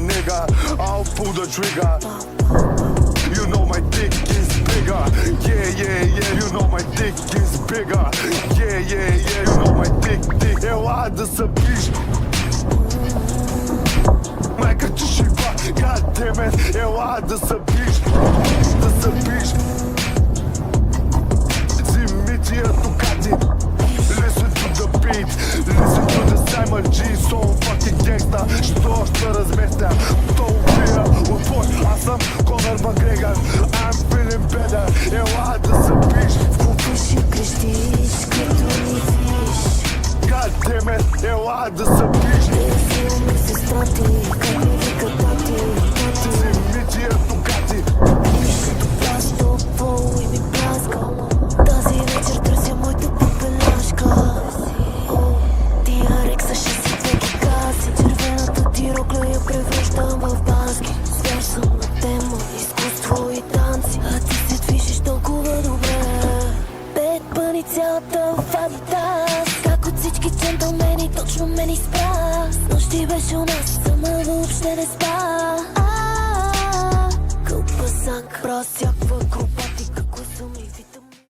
nigga, I'll pull the trigger. You know my dick is bigger. Yeah, yeah, yeah, you know my dick is bigger. Yeah, yeah, yeah, you know my dick. Ела да се пиш. Майка ти шива, goddammit. Ела да се пиш. Да се пиш. Вземи тия Дукати. Listen to the beat, listen to the Simon G, so fucking gangsta. Що ще разместя? То убия от бой. Аз съм Конор Макгрегор. I'm feeling better. Ела да се пиш. Вкупиш и крещиш, като ни виж. Goddammit, ела да се пиш. Филми се страти, как ми вика тати. Вземи тия Дукати. Като пласто, пол и ми пляска. Тази вечер търся моята попеляшка. Тия рекса ще си две гигаси. Червената ти рокля я превръщам в бански. Звяр съм на тема, изкуство и танци. А ти се движиш толкова добре. 5 пъни цялата фазата. Как от всички джентълмени точно ме ни спра. С нощи беше у нас, ама въобще не спа.